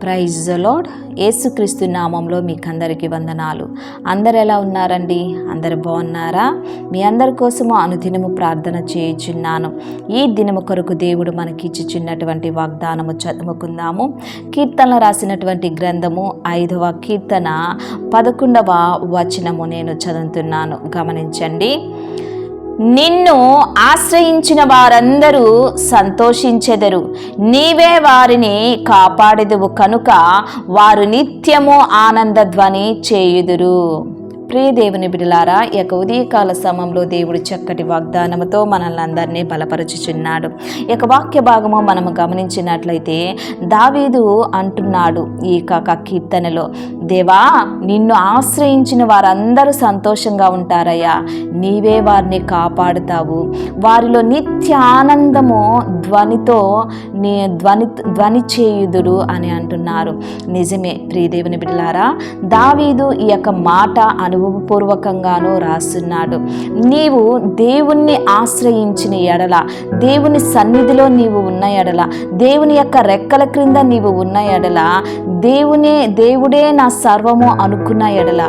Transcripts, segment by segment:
Praise the lord. యేసుక్రీస్తు నామంలో మీకు అందరికీ వందనాలు. అందరు ఎలా ఉన్నారండి? అందరు బాగున్నారా? మీ అందరి కోసము అనుదినము ప్రార్థన చేయుచున్నాను. ఈ దినము కొరకు దేవుడు మనకి ఇచ్చుచున్నటువంటి వాగ్దానము చదువుకుందాము. కీర్తనలు రాసినటువంటి గ్రంథము 5వ కీర్తన 11వ వచనము నేను చదువుతున్నాను, గమనించండి. నిన్ను ఆశ్రయించిన వారందరూ సంతోషించెదరు, నీవే వారిని కాపాడెదవు కనుక వారు నిత్యము ఆనంద ధ్వని చేయుదురు. ప్రియ దేవుని బిడ్డలారా, ఈ యొక్క ఉదయకాల సమయంలో దేవుడు చక్కటి వాగ్దానముతో మనల్ని అందరినీ బలపరచుచున్నాడు. ఈ యొక్క వాక్య భాగము మనము గమనించినట్లయితే దావీదు అంటున్నాడు ఈ కీర్తనలో, దేవా నిన్ను ఆశ్రయించిన వారందరూ సంతోషంగా ఉంటారయ్యా, నీవే వారిని కాపాడుతావు, వారిలో నిత్య ఆనందము ధ్వనితో ధ్వని చేయుదురు అని అంటున్నారు. నిజమే ప్రియ దేవుని బిడ్డలారా, దావీదు ఈ యొక్క మాట అనుభవపూర్వకంగానూ రాస్తున్నాడు. నీవు దేవుణ్ణి ఆశ్రయించిన ఎడల, దేవుని సన్నిధిలో నీవు ఉన్న ఎడల, దేవుని యొక్క రెక్కల క్రింద నీవు ఉన్న ఎడల, దేవుడే నా సర్వము అనుకున్న ఎడల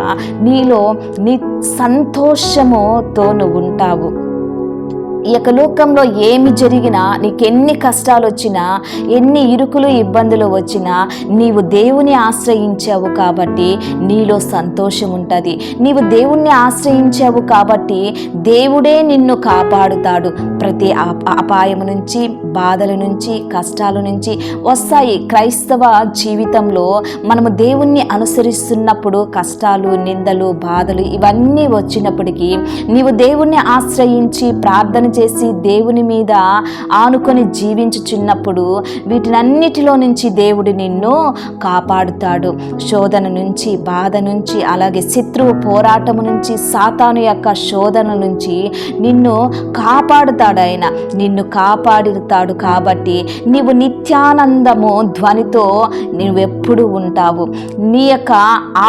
నీలో నీ సంతోషముతో నువ్వు ఉంటావు. ఈ యొక్క లోకంలో ఏమి జరిగినా, నీకు ఎన్ని కష్టాలు వచ్చినా, ఎన్ని ఇరుకులు ఇబ్బందులు వచ్చినా, నీవు దేవుని ఆశ్రయించావు కాబట్టి నీలో సంతోషం ఉంటుంది. నీవు దేవుణ్ణి ఆశ్రయించావు కాబట్టి దేవుడే నిన్ను కాపాడుతాడు. ప్రతి అపాయము నుంచి, బాధల నుంచి, కష్టాల నుంచి వస్తాయి. క్రైస్తవ జీవితంలో మనము దేవుణ్ణి అనుసరిస్తున్నప్పుడు కష్టాలు, నిందలు, బాధలు ఇవన్నీ వచ్చినప్పటికీ నీవు దేవుణ్ణి ఆశ్రయించి ప్రార్థన చేసి దేవుని మీద ఆనుకొని జీవించుచున్నప్పుడు వీటినన్నిటిలో నుంచి దేవుడు నిన్ను కాపాడుతాడు. శోధన నుంచి, బాధ నుంచి, అలాగే శత్రువు పోరాటము నుంచి, సాతాను యొక్క శోధన నుంచి నిన్ను కాపాడుతాడు. ఆయన నిన్ను కాపాడుతాడు కాబట్టి నీవు నిత్యానందము ధ్వనితో నువ్వెప్పుడు ఉంటావు. నీ యొక్క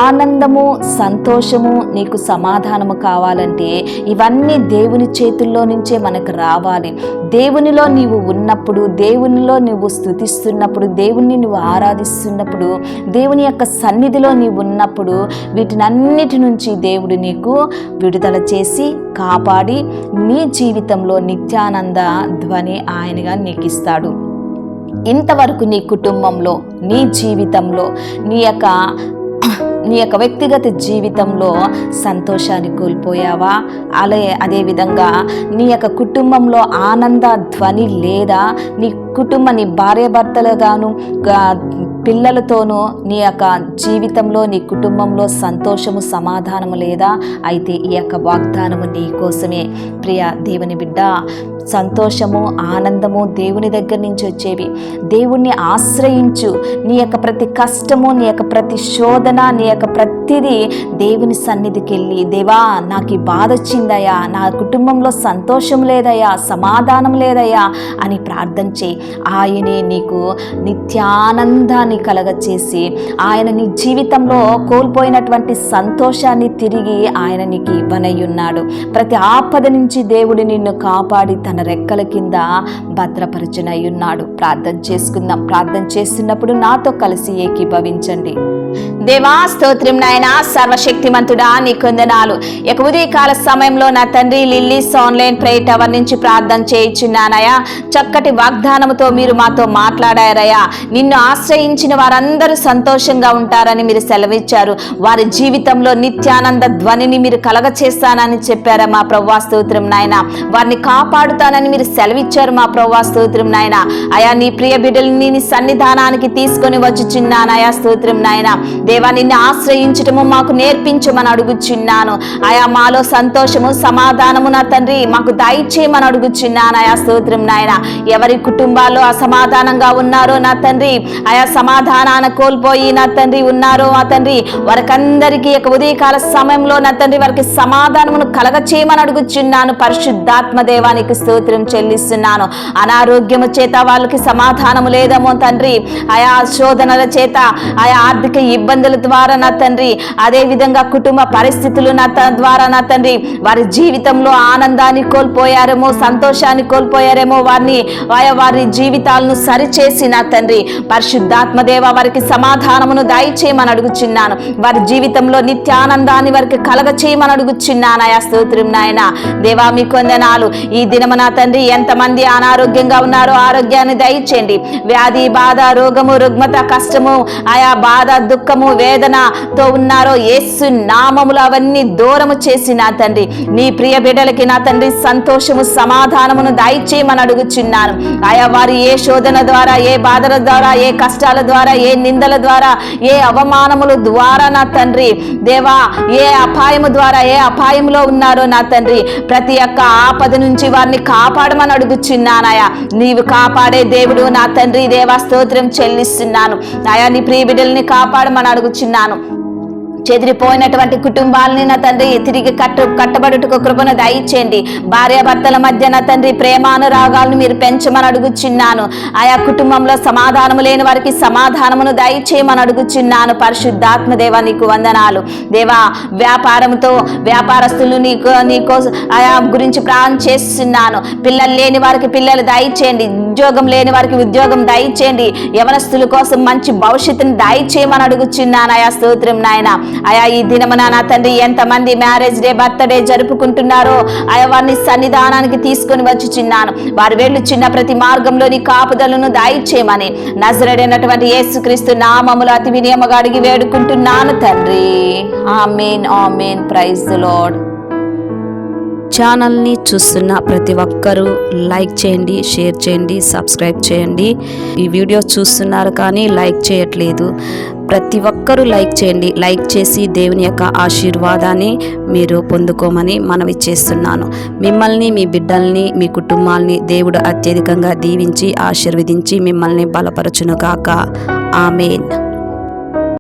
ఆనందము, సంతోషము, నీకు సమాధానము కావాలంటే ఇవన్నీ దేవుని చేతుల్లో నుంచే మనకు రావాలి. దేవునిలో నీవు ఉన్నప్పుడు, దేవునిలో నువ్వు స్తుతిస్తున్నప్పుడు, దేవుణ్ణి నువ్వు ఆరాధిస్తున్నప్పుడు, దేవుని యొక్క సన్నిధిలో నీవు ఉన్నప్పుడు వీటినన్నిటి నుంచి దేవుడు నీకు విడుదల చేసి కాపాడి నీ జీవితంలో నిత్యానంద ధ్వని ఆయనగా నీకు ఇస్తాడు. ఇంతవరకు నీ కుటుంబంలో, నీ జీవితంలో, నీ యొక్క వ్యక్తిగత జీవితంలో సంతోషాన్ని కోల్పోయావా? అదేవిధంగా నీ యొక్క కుటుంబంలో ఆనంద ధ్వని లేదా? నీ భార్యాభర్తలుగాను, పిల్లలతోనూ నీ యొక్క జీవితంలో, నీ కుటుంబంలో సంతోషము, సమాధానము లేదా? అయితే ఈ యొక్క వాగ్దానము నీ కోసమే. ప్రియ దేవుని బిడ్డ, సంతోషము, ఆనందము దేవుని దగ్గర నుంచి వచ్చేవి. దేవుణ్ణి ఆశ్రయించు. నీ యొక్క ప్రతి కష్టము, నీ యొక్క ప్రతి శోధన, నీ యొక్క ప్రతిదీ దేవుని సన్నిధికి వెళ్ళి, దేవా నాకు ఈ బాధ వచ్చిందయ్యా, నా కుటుంబంలో సంతోషం లేదయ్యా, సమాధానం లేదయ్యా అని ప్రార్థన చేయి. ఆయనే నీకు నిత్యానందాన్ని కలగచేసి ఆయన నీ జీవితంలో కోల్పోయినటువంటి సంతోషాన్ని తిరిగి ఆయన నీకు ఇవ్వనయ్యున్నాడు. ప్రతి ఆపద నుంచి దేవుడు నిన్ను కాపాడి తన రెక్కల కింద భద్రపరచునయ్యున్నాడు. ప్రార్థన చేసుకుందాం. ప్రార్థన చేస్తున్నప్పుడు నాతో కలిసి ఏకీభవించండి. దేవా స్తోత్రం నాయన, సర్వశక్తిమంతుడా నీకు వందనాలు. ఇక ఉదయకాల సమయంలో నా తండ్రి లిల్లీస్ ఆన్లైన్ ప్రేయర్ టవర్ నుంచి ప్రార్థన చేయించున్నానయ్యా. చక్కటి వాగ్దానముతో మీరు మాతో మాట్లాడారయ్యా. నిన్ను ఆశ్రయించిన వారందరూ సంతోషంగా ఉంటారని మీరు సెలవిచ్చారు. వారి జీవితంలో నిత్యానంద ధ్వనిని మీరు కలగచేస్తానని చెప్పారా మా ప్రభువా, స్తోత్రం నాయన. వారిని కాపాడుతానని మీరు సెలవిచ్చారు మా ప్రభువా, స్తోత్రం నాయన. అయా నీ ప్రియ బిడ్డల్ని నీ సన్నిధానానికి తీసుకొని వచ్చుచున్నానయా, స్తోత్రం నాయన. దేవా నిన్ను ఆశ్రయించటము మాకు నేర్పించమని అడుగుచున్నాను. ఆయా మాలో సంతోషము, సమాధానము నా తండ్రి మాకు దయచేయమని అడుగుచున్నాను. ఆయా స్తోత్రం నాయన. ఎవరి కుటుంబాల్లో అసమాధానంగా ఉన్నారో నా తండ్రి, ఆయా సమాధానాన్ని కోల్పోయి నా తండ్రి ఉన్నారో మా తండ్రి, వారికందరికీ ఉదయకాల సమయంలో నా తండ్రి వారికి సమాధానమును కలగచేయమని అడుగుచున్నాను. పరిశుద్ధాత్మ దేవానికి స్తోత్రం చెల్లిస్తున్నాను. అనారోగ్యము చేత వాళ్ళకి సమాధానము లేదేమో తండ్రి, ఆయా శోధనల చేత, ఆయా ఆర్థిక ఇబ్బంది ఇబ్బందుల ద్వారా నా తండ్రి, అదే విధంగా కుటుంబ పరిస్థితులు ద్వారా నా తండ్రి వారి జీవితంలో ఆనందాన్ని కోల్పోయారేమో, సంతోషాన్ని కోల్పోయారేమో, వారి జీవితాలను సరిచేసి నా తండ్రి పరిశుద్ధాత్మ దేవ వారికి సమాధానమును దయచేయమని అడుగుచున్నాను. వారి జీవితంలో నిత్యానందాన్ని వారికి కలగ చేయమని అడుగుచున్నాను. ఆయా స్తోత్రం నాయన. దేవా మీకు వందనాలు. ఈ దినము నా తండ్రి ఎంతమంది అనారోగ్యంగా ఉన్నారో ఆరోగ్యాన్ని దయచేయండి. వ్యాధి, బాధ, రోగము, రుగ్మత, కష్టము, ఆయా బాధ, దుఃఖము, వేదనతో ఉన్నారో యేసు నామములు అవన్నీ దూరము చేసి నా తండ్రి నీ ప్రియ బిడ్డలకి నా తండ్రి సంతోషము, సమాధానమును దయచేయమని అడుగుచున్నాను. ఆయా వారు ఏ శోధన ద్వారా, ఏ బాధల ద్వారా, ఏ కష్టాల ద్వారా, ఏ నిందల ద్వారా, ఏ అవమానముల ద్వారా నా తండ్రి దేవా ఏ అపాయము ద్వారా, ఏ అపాయంలో ఉన్నారో నా తండ్రి ప్రతి ఒక్క ఆపద నుంచి వారిని కాపాడమని అడుగుచున్నానయా. నీవు కాపాడే దేవుడు నా తండ్రి దేవా స్తోత్రం చెల్లిస్తున్నాను. ఆయా నీ ప్రియ బిడ్డల్ని కాపాడమని అడుగుచున్నాను. చెదిరిపోయినటువంటి కుటుంబాలని నా తండ్రి తిరిగి కట్టబడుటకు కృపను దయచేయండి. భార్యాభర్తల మధ్య నా తండ్రి ప్రేమానురాగాలను మీరు పెంచమని అడుగుచున్నాను. ఆయా కుటుంబంలో సమాధానము లేని వారికి సమాధానమును దయచేయమని అడుగుచున్నాను. పరిశుద్ధాత్మ దేవా నీకు వందనాలు. దేవా వ్యాపారస్తులు నీకో ఆయా గురించి ప్రార్థన చేస్తున్నాను. పిల్లలు లేని వారికి పిల్లలు దయచేయండి. ఉద్యోగం లేని వారికి ఉద్యోగం దయచేయండి. యవనస్తుల కోసం మంచి భవిష్యత్తుని దయచేయమని అడుగుచున్నాను. ఆయా స్తోత్రం నాయన. ఆయా ఈ దినమున నా తండ్రి ఎంతమంది మ్యారేజ్ డే, బర్త్డే జరుపుకుంటున్నారో ఆయా వారిని సన్నిధానానికి తీసుకొని వచ్చుచున్నాను. వారు వెళ్ళుచున్న ప్రతి మార్గంలో నీ కాపుదలను దయచేయమని నజరేయుడైనటువంటి యేసుక్రీస్తు నామములో అతి వినయముగా అడిగి వేడుకుంటున్నాను తండ్రి. Amen, amen. Praise the Lord. ఛానల్ని చూస్తున్న ప్రతి ఒక్కరూ లైక్ చేయండి, షేర్ చేయండి, సబ్స్క్రైబ్ చేయండి. ఈ వీడియో చూస్తున్నారు కానీ లైక్ చేయట్లేదు. ప్రతి ఒక్కరూ లైక్ చేయండి. లైక్ చేసి దేవుని యొక్క ఆశీర్వాదాన్ని మీరు పొందుకోమని మనవి చేస్తున్నాను. మిమ్మల్ని, మీ బిడ్డల్ని, మీ కుటుంబాల్ని దేవుడు అత్యధికంగా దీవించి ఆశీర్వదించి మిమ్మల్ని బలపరచునుగాక. ఆమేన్.